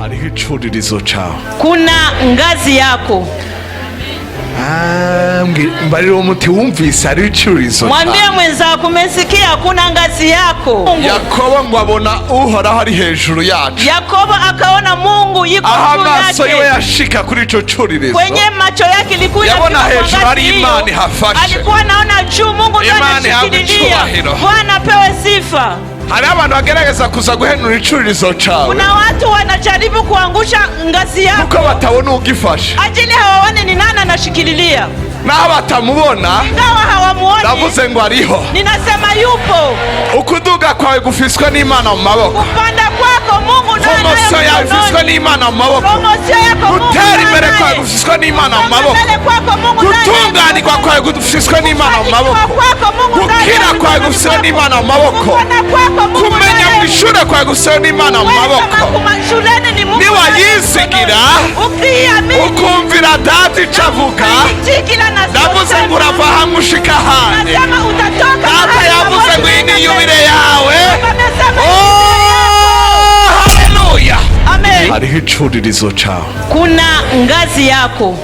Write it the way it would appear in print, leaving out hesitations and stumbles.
hariho icuririzo cawe, kuna ngazi yako. mbarira umuti wumvise hariho icuririzo cawe. Mwambie mwenzako umesikia kuna ngazi yako. Yakobo ngo abona uhoraho ari hejuru yacu. Yakobo akaona Mungu yuko juu yake. Amaso yiwe yashika kuri ico curirizo. Kwenye macho yake ilikuwa yabona hejuru hari Imana ihafashe. Alikuwa anaona juu Mungu ndiye anashikilia. Bwana pewe sifa. Hari abantu bagerageza kuza guhenura icuririzo cawe. Kuna watu wanajaribu kuangusha ngazi yako. Kuko batabona ugifashe. Ajili hawaone ni nani anashikililia. Naho batamubona, ingawa hawamuoni, ndavuze ngo ariho. Ninasema yupo. Ukuduga kwawe gufiswe n'Imana mu maboko. Kupanda kwako Mungu ndiye anayo. Promotion yawe ifiswe n'Imana mu maboko. Promotion yako Mungu. Gutera imbere kwawe gufiswe n'Imana mu maboko. Gutunganirwa kwawe gufiswe n'Imana mu maboko. Gukira kwawe gufiswe n'Imana mu maboko. Kumenya mu ishure kwawe gufiswe n'Imana mu maboko. Niwayisigira, ukumvira data icavuga, ndavuze ngo urava hamwe ushika ahandi. Data yavuze ngo iyi ni yubile yawe. Haleluya. Amen. Hariho icuririzo cawe, kuna ngazi yako.